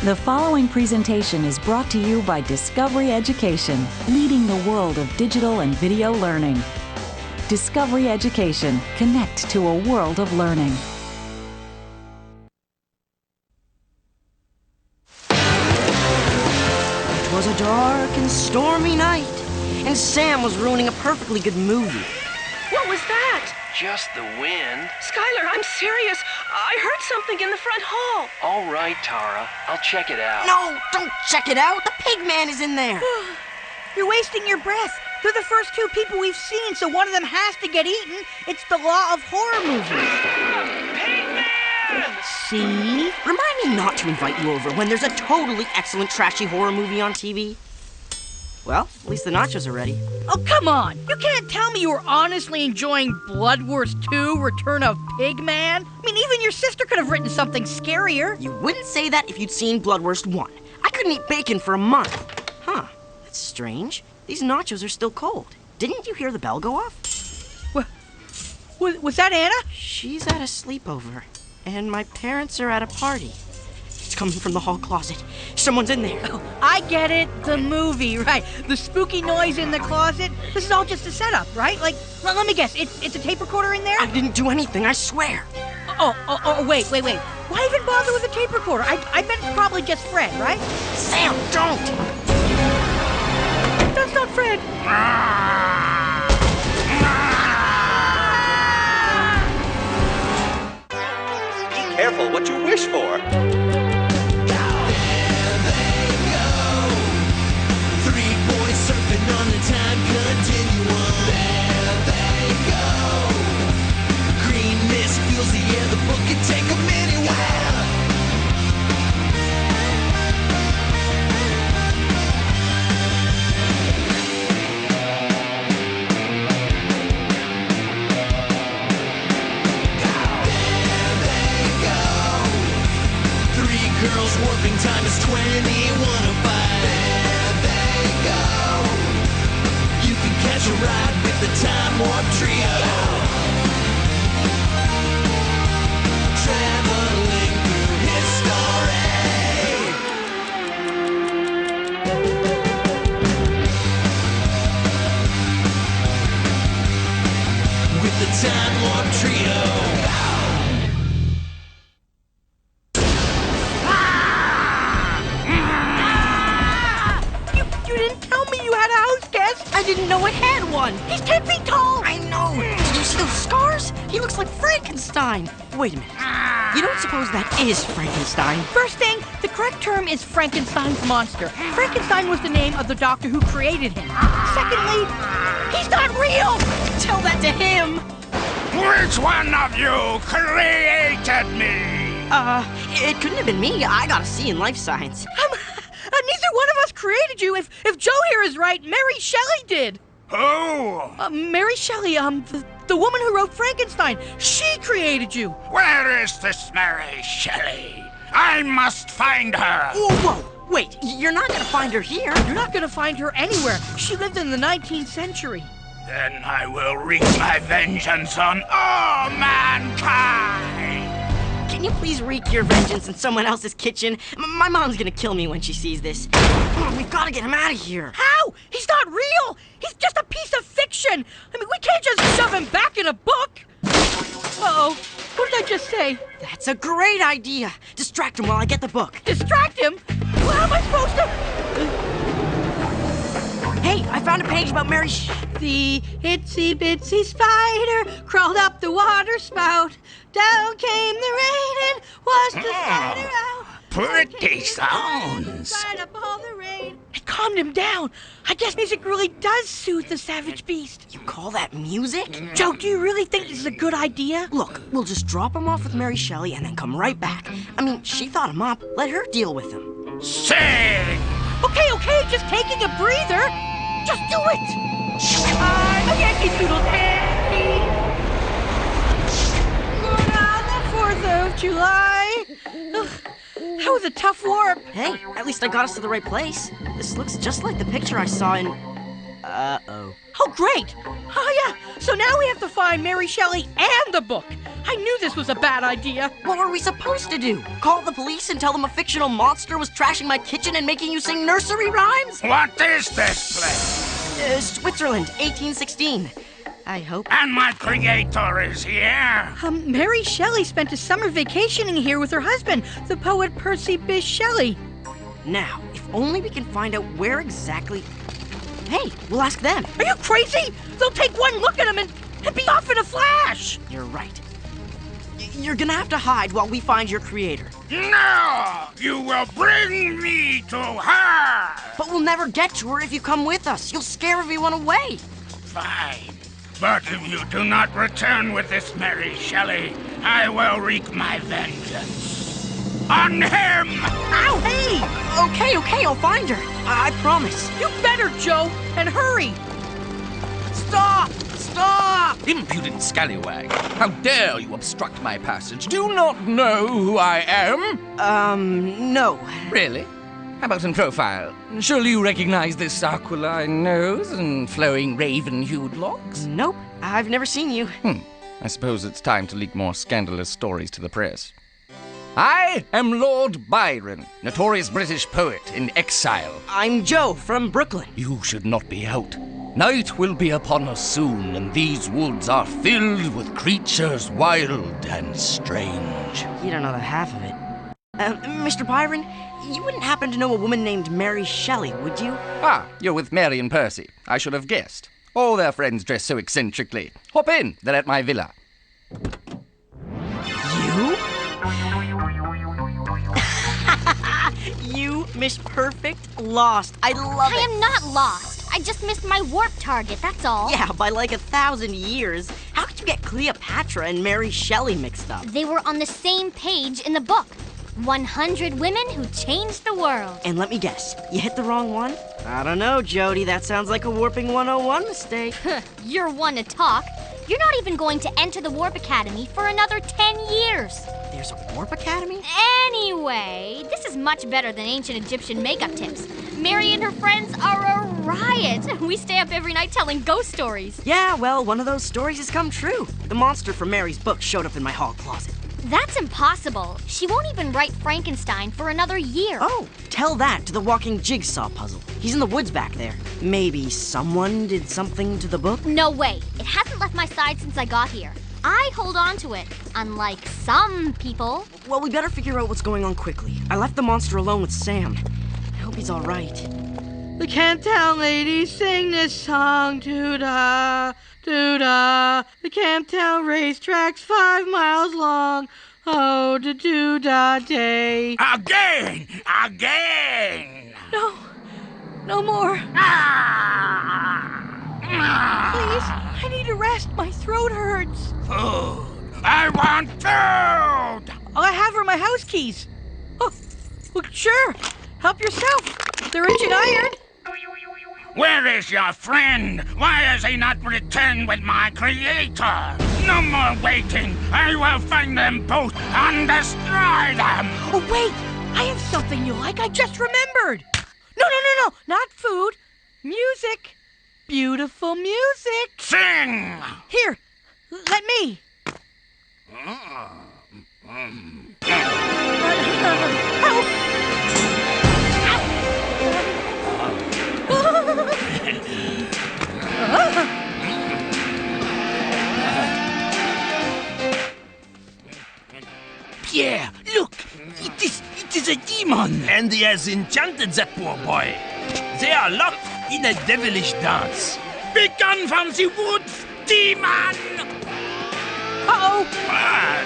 The following presentation is brought to you by Discovery Education, leading the world of digital and video learning. Discovery Education. Connect to a world of learning. It was a dark and stormy night, and Sam was ruining a perfectly good movie. What was that? Just the wind. Skylar, I'm serious. I heard something in the front hall. All right, Tara. I'll check it out. No, don't check it out. The pig man is in there. You're wasting your breath. They're the first two people we've seen, so one of them has to get eaten. It's the law of horror movies. Pigman! See? Remind me not to invite you over when there's a totally excellent trashy horror movie on TV. Well, at least the nachos are ready. Oh, come on. You can't tell me you were honestly enjoying Bloodwurst 2, Return of Pigman? I mean, even your sister could have written something scarier. You wouldn't say that if you'd seen Bloodwurst 1. I couldn't eat bacon for a month. Huh, that's strange. These nachos are still cold. Didn't you hear the bell go off? Was that Anna? She's at a sleepover, and my parents are at a party. It's coming from the hall closet. Someone's in there. Oh, I get it. The movie, right. The spooky noise in the closet. This is all just a setup, right? Like, let me guess. It's a tape recorder in there? I didn't do anything, I swear. Wait. Why even bother with a tape recorder? I bet it's probably just Fred, right? Sam, don't! That's not Fred. Be careful what you wish for. Girls warping time is 2105. There they go. You can catch a ride with the Time Warp Trio. Traveling through history. With the Time Warp Trio. I didn't know it had one. He's 10 feet tall. I know. Did you see those scars? He looks like Frankenstein. Wait a minute. You don't suppose that is Frankenstein? First thing, the correct term is Frankenstein's monster. Frankenstein was the name of the doctor who created him. Secondly, he's not real. Tell that to him. Which one of you created me? It couldn't have been me. I got a C in life science. Neither one of us created you. If Joe here is right, Mary Shelley did. Who? Mary Shelley, the woman who wrote Frankenstein. She created you. Where is this Mary Shelley? I must find her. Whoa. Wait, you're not gonna find her here. You're not gonna find her anywhere. She lived in the 19th century. Then I will wreak my vengeance on all mankind. Can you please wreak your vengeance in someone else's kitchen? My mom's gonna kill me when she sees this. We've gotta get him out of here. How? He's not real! He's just a piece of fiction! I mean, we can't just shove him back in a book! Uh-oh. What did I just say? That's a great idea. Distract him while I get the book. Distract him? Well, how am I supposed to... Hey, I found a page about Mary The itsy-bitsy spider crawled up the water spout. Down came the rain and washed the spider out. Pretty sounds. Dried up all the rain. It calmed him down. I guess music really does soothe the savage beast. You call that music? Joe, do you really think this is a good idea? Look, we'll just drop him off with Mary Shelley and then come right back. I mean, she thought him up. Let her deal with him. Sing! Okay, just taking a breather. Just do it! I'm a Yankee Doodle Dandy. Good on the 4th of July. Ugh, that was a tough warp. Hey, at least I got us to the right place. This looks just like the picture I saw in... Uh-oh. Oh, great! Oh, yeah, so now we have to find Mary Shelley and the book. I knew this was a bad idea. What were we supposed to do? Call the police and tell them a fictional monster was trashing my kitchen and making you sing nursery rhymes? What is this place? Switzerland, 1816. I hope. And my creator is here. Mary Shelley spent a summer vacationing here with her husband, the poet Percy Bysshe Shelley. Now, if only we can find out where exactly... Hey, we'll ask them. Are you crazy? They'll take one look at him and be off in a flash. You're right. You're gonna have to hide while we find your creator. No! You will bring me to her! But we'll never get to her if you come with us. You'll scare everyone away. Fine. But if you do not return with this Mary Shelley, I will wreak my vengeance on him! Ow, hey! Okay, I'll find her. I promise. You better, Joe, and hurry. Stop! Impudent scallywag! How dare you obstruct my passage? Do you not know who I am? No. Really? How about in profile? Surely you recognize this aquiline nose and flowing raven-hued locks? Nope, I've never seen you. I suppose it's time to leak more scandalous stories to the press. I am Lord Byron, notorious British poet in exile. I'm Joe from Brooklyn. You should not be out. Night will be upon us soon, and these woods are filled with creatures wild and strange. You don't know the half of it. Mr. Byron, you wouldn't happen to know a woman named Mary Shelley, would you? Ah, you're with Mary and Percy. I should have guessed. All their friends dress so eccentrically. Hop in, they're at my villa. You? You, Miss Perfect, lost. I love it. I am not lost. I just missed my warp target, that's all. Yeah, by like 1,000 years. How could you get Cleopatra and Mary Shelley mixed up? They were on the same page in the book. 100 women who changed the world. And let me guess, you hit the wrong one? I don't know, Jody. That sounds like a Warping 101 mistake. You're one to talk. You're not even going to enter the Warp Academy for another 10 years. There's a Warp Academy? Anyway, this is much better than ancient Egyptian makeup tips. Mary and her friends are a riot. We stay up every night telling ghost stories. Yeah, well, one of those stories has come true. The monster from Mary's book showed up in my hall closet. That's impossible. She won't even write Frankenstein for another year. Oh, tell that to the walking jigsaw puzzle. He's in the woods back there. Maybe someone did something to the book? No way. It hasn't left my side since I got here. I hold on to it, unlike some people. Well, we better figure out what's going on quickly. I left the monster alone with Sam. I hope he's all right. The Camptown ladies sing this song, doo-da, doo-da. The Camptown racetrack's 5 miles long. Oh, the doo-da day. Again! No more. Please, I need a rest. My throat hurts. Food! I want food! I have her my house keys. Oh, well, sure. Help yourself. They're engine iron. Where is your friend? Why has he not returned with my creator? No more waiting. I will find them both and destroy them. Oh, wait. I have something you like. I just remembered. No. Not food. Music. Beautiful music. Sing! Here, let me. Pierre, look! It is a demon! And he has enchanted that poor boy. They are locked in a devilish dance. Begone from the woods, demon! Uh-oh!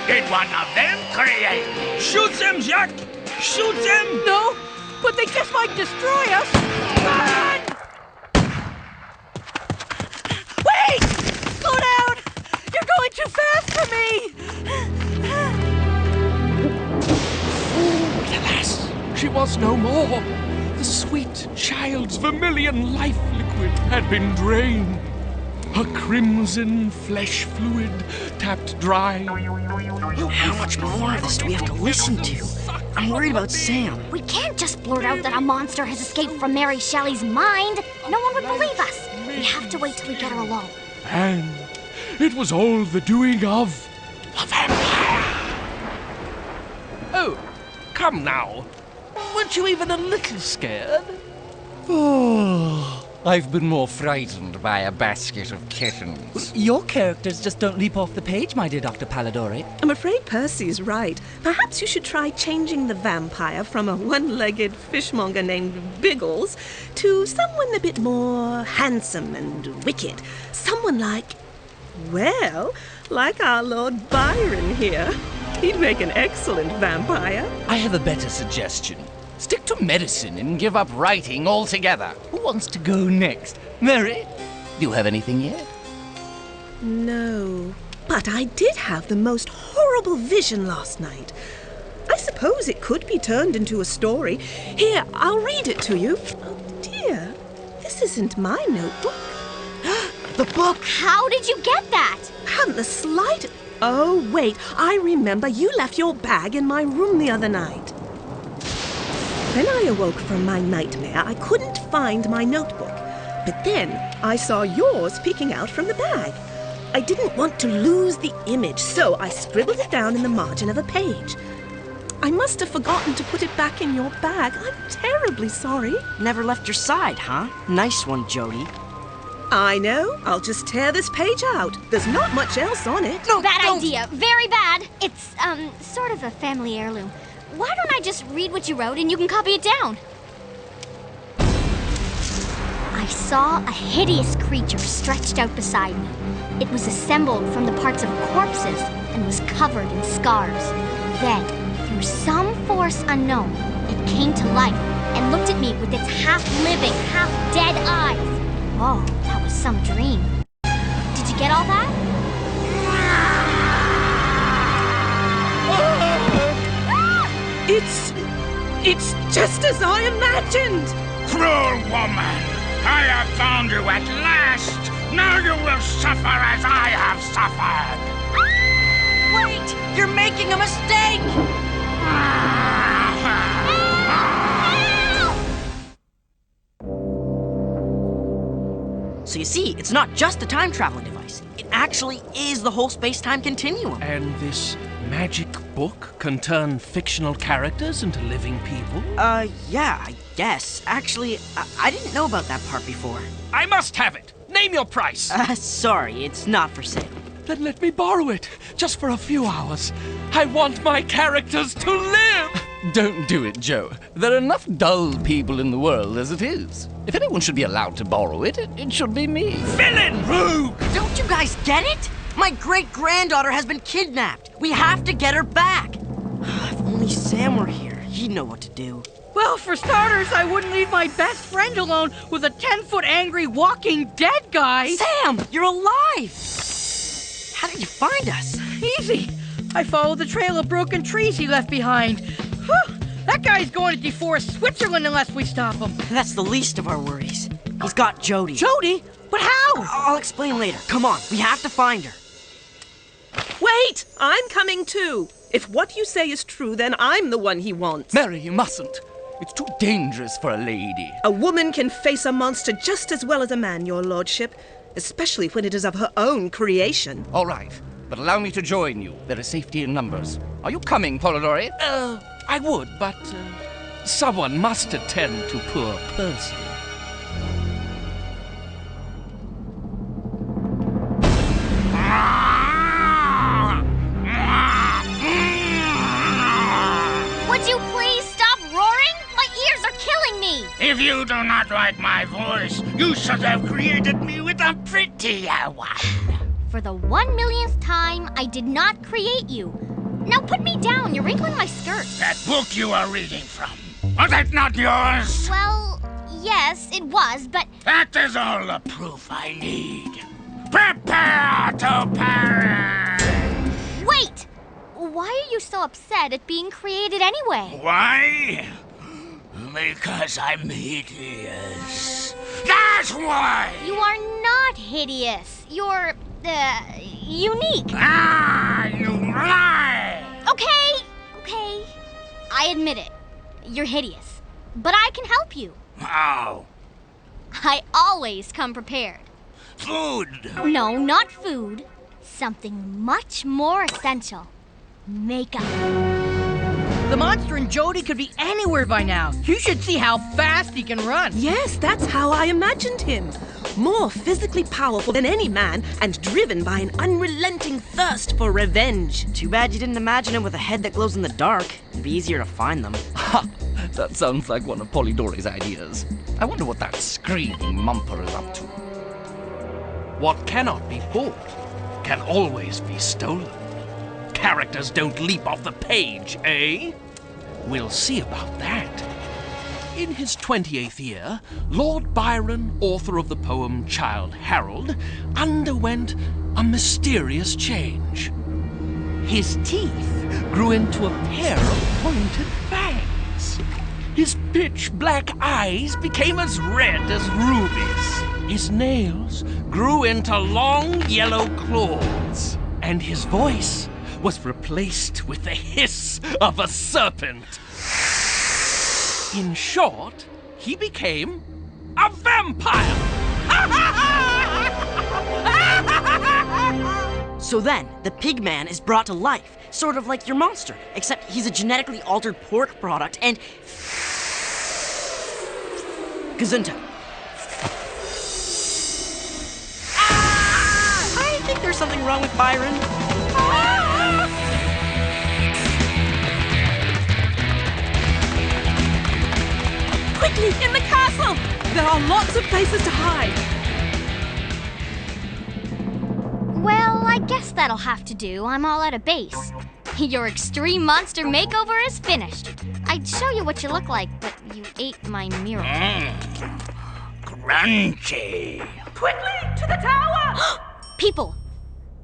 Did one of them create? Shoot them, Jacques! Shoot them! No, but they just might destroy us. Run! Wait! Slow down! You're going too fast for me! Alas, she was no more. The sweet child's vermilion life liquid had been drained. Her crimson flesh fluid tapped dry. How much more of this do we have to listen to? I'm worried about Sam. We can't just blurt out that a monster has escaped from Mary Shelley's mind. No one would believe us. strange. We have to wait till we get her alone. And it was all the doing of a vampire. Oh, come now. Weren't you even a little scared? Oh, I've been more frightened by a basket of kittens. Your characters just don't leap off the page, my dear Dr. Palladori. I'm afraid Percy's right. Perhaps you should try changing the vampire from a one-legged fishmonger named Biggles to someone a bit more handsome and wicked. Someone like our Lord Byron here. He'd make an excellent vampire. I have a better suggestion. Stick to medicine and give up writing altogether. Who wants to go next? Mary, do you have anything yet? No, but I did have the most horrible vision last night. I suppose it could be turned into a story. Here, I'll read it to you. Oh dear, this isn't my notebook. The book! How did you get that? Haven't the slightest... Oh, wait, I remember you left your bag in my room the other night. When I awoke from my nightmare, I couldn't find my notebook. But then I saw yours peeking out from the bag. I didn't want to lose the image, so I scribbled it down in the margin of a page. I must have forgotten to put it back in your bag. I'm terribly sorry. Never left your side, huh? Nice one, Jody. I know. I'll just tear this page out. There's not much else on it. No, bad idea. Very bad. It's, sort of a family heirloom. Why don't I just read what you wrote and you can copy it down? I saw a hideous creature stretched out beside me. It was assembled from the parts of corpses and was covered in scars. Then, through some force unknown, it came to life and looked at me with its half-living, half-dead eyes. Whoa, that was some dream. Did you get all that? It's just as I imagined! Cruel woman! I have found you at last! Now you will suffer as I have suffered! Wait! You're making a mistake! So you see, it's not just a time-traveling device. It actually is the whole space-time continuum. And this magic book can turn fictional characters into living people? Yeah, I guess. Actually, I didn't know about that part before. I must have it! Name your price! Sorry, it's not for sale. Then let me borrow it, just for a few hours. I want my characters to live! Don't do it, Joe. There are enough dull people in the world as it is. If anyone should be allowed to borrow it, it should be me. Villain! Rogue! Don't you guys get it? My great-granddaughter has been kidnapped. We have to get her back. If only Sam were here, he'd know what to do. Well, for starters, I wouldn't leave my best friend alone with a 10-foot angry walking dead guy. Sam, you're alive! How did you find us? Easy. I followed the trail of broken trees he left behind. Whew, that guy's going to deforest Switzerland unless we stop him. That's the least of our worries. He's got Jody. Jody? But how? I'll explain later. Come on, we have to find her. Wait! I'm coming too. If what you say is true, then I'm the one he wants. Mary, you mustn't. It's too dangerous for a lady. A woman can face a monster just as well as a man, your lordship. Especially when it is of her own creation. All right, but allow me to join you. There is safety in numbers. Are you coming, Polidori? I would, but someone must attend to poor Percy. Would you please stop roaring? My ears are killing me! If you do not like my voice, you should have created me with a prettier one. For the 1 millionth time, I did not create you. Now put me down, you're wrinkling my skirt. That book you are reading from, was it not yours? Well, yes, it was, but... That is all the proof I need. Prepare to perish! Wait! Why are you so upset at being created anyway? Why? Because I'm hideous. That's why! You are not hideous. You're, unique. Ah, you lie! Okay. I admit it. You're hideous. But I can help you. How? I always come prepared. Food! No, not food. Something much more essential. Makeup. The monster in Jody could be anywhere by now. You should see how fast he can run. Yes, that's how I imagined him. More physically powerful than any man and driven by an unrelenting thirst for revenge. Too bad you didn't imagine him with a head that glows in the dark. It'd be easier to find them. Ha! That sounds like one of Polidori's ideas. I wonder what that screaming mumper is up to. What cannot be bought can always be stolen. Characters don't leap off the page, eh? We'll see about that. In his 28th year, Lord Byron, author of the poem Childe Harold, underwent a mysterious change. His teeth grew into a pair of pointed fangs. His pitch-black eyes became as red as rubies. His nails grew into long yellow claws. And his voice was replaced with the hiss of a serpent. In short, he became a vampire! So then, the pig man is brought to life, sort of like your monster, except he's a genetically altered pork product and... Gesundheit. I think there's something wrong with Byron. Quickly, in the castle! There are lots of places to hide. Well, I guess that'll have to do. I'm all out of base. Your extreme monster makeover is finished. I'd show you what you look like, but you ate my mirror. Crunchy. Quickly, to the tower! People!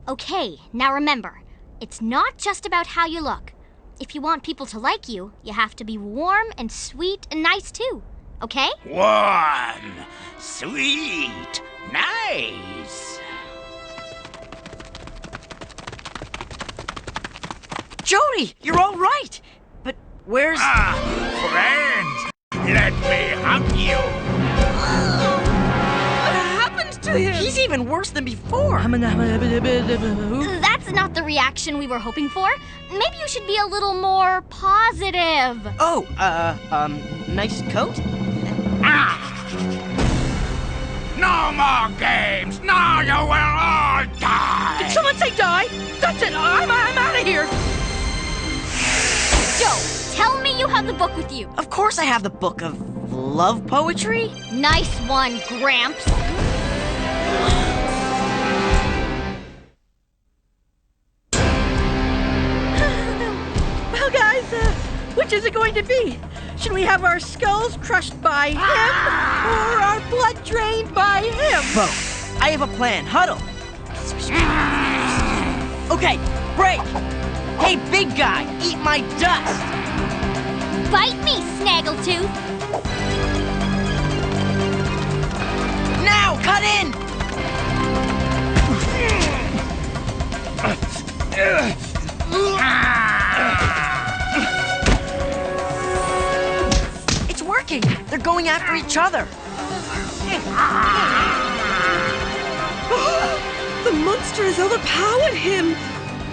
Okay, now remember, it's not just about how you look. If you want people to like you, you have to be warm and sweet and nice too. Okay? Warm, sweet, nice. Jody, you're all right. But where's... Friends, let me hug you. What happened to him? He's even worse than before. That's not the reaction we were hoping for. Maybe you should be a little more positive. Oh, nice coat? No more games. Now you will all die. Did someone say die? That's it. I'm out of here. Joe, tell me you have the book with you. Of course I have the book of love poetry. Nice one, Gramps. Well, guys, which is it going to be? Should we have our skulls crushed by him or our blood drained by him? Both. I have a plan. Huddle. Okay, break. Hey, big guy, eat my dust. Bite me, Snaggletooth. Now, cut in. It's working. They're going after each other. The monster has overpowered him.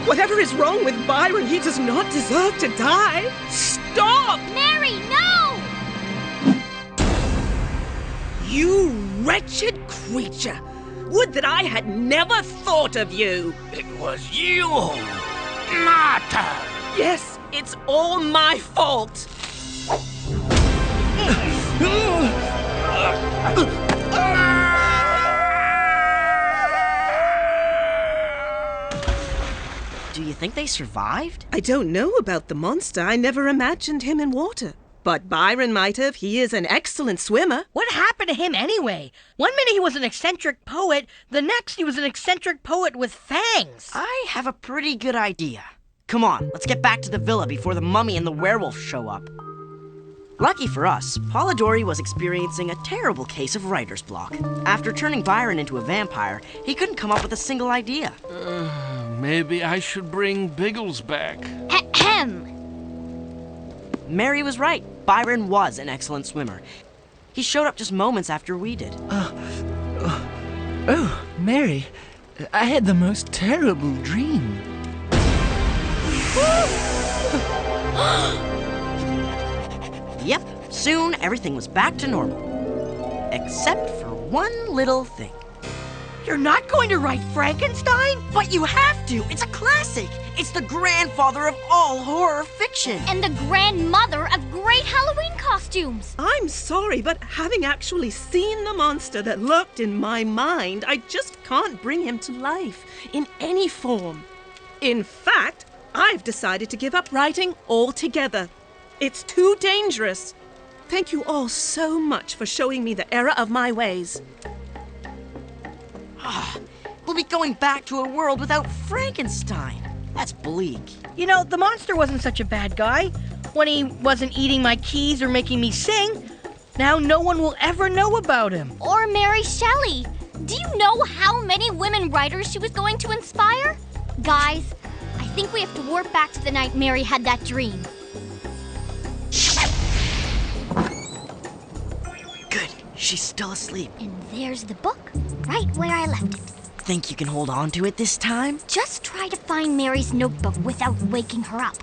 Whatever is wrong with Byron, he does not deserve to die. Stop! Mary, no! You wretched creature! Would that I had never thought of you! It was you! Martha! Yes, it's all my fault! Do you think they survived? I don't know about the monster. I never imagined him in water. But Byron might have. He is an excellent swimmer. What happened to him anyway? One minute he was an eccentric poet, the next he was an eccentric poet with fangs. I have a pretty good idea. Come on, let's get back to the villa before the mummy and the werewolf show up. Lucky for us, Polidori was experiencing a terrible case of writer's block. After turning Byron into a vampire, he couldn't come up with a single idea. Maybe I should bring Biggles back. Ahem. Mary was right. Byron was an excellent swimmer. He showed up just moments after we did. Mary, I had the most terrible dream. Yep, soon everything was back to normal. Except for one little thing. You're not going to write Frankenstein? But you have to! It's a classic! It's the grandfather of all horror fiction! And the grandmother of great Halloween costumes! I'm sorry, but having actually seen the monster that lurked in my mind, I just can't bring him to life in any form. In fact, I've decided to give up writing altogether. It's too dangerous. Thank you all so much for showing me the error of my ways. We'll be going back to a world without Frankenstein. That's bleak. You know, the monster wasn't such a bad guy when he wasn't eating my keys or making me sing. Now no one will ever know about him. Or Mary Shelley. Do you know how many women writers she was going to inspire? Guys, I think we have to warp back to the night Mary had that dream. Good. She's still asleep. And there's the book, right where I left it. Think you can hold on to it this time? Just try to find Mary's notebook without waking her up.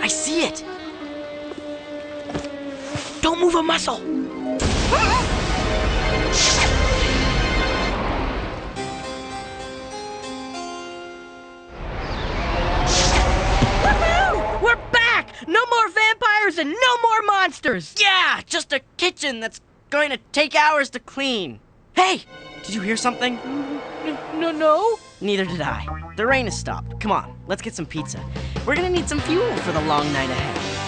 I see it! Don't move a muscle! Woohoo! We're back! No more vampires and no more monsters! Yeah! Just a kitchen that's going to take hours to clean. Hey! Did you hear something? No? Neither did I. The rain has stopped. Come on, let's get some pizza. We're gonna need some fuel for the long night ahead.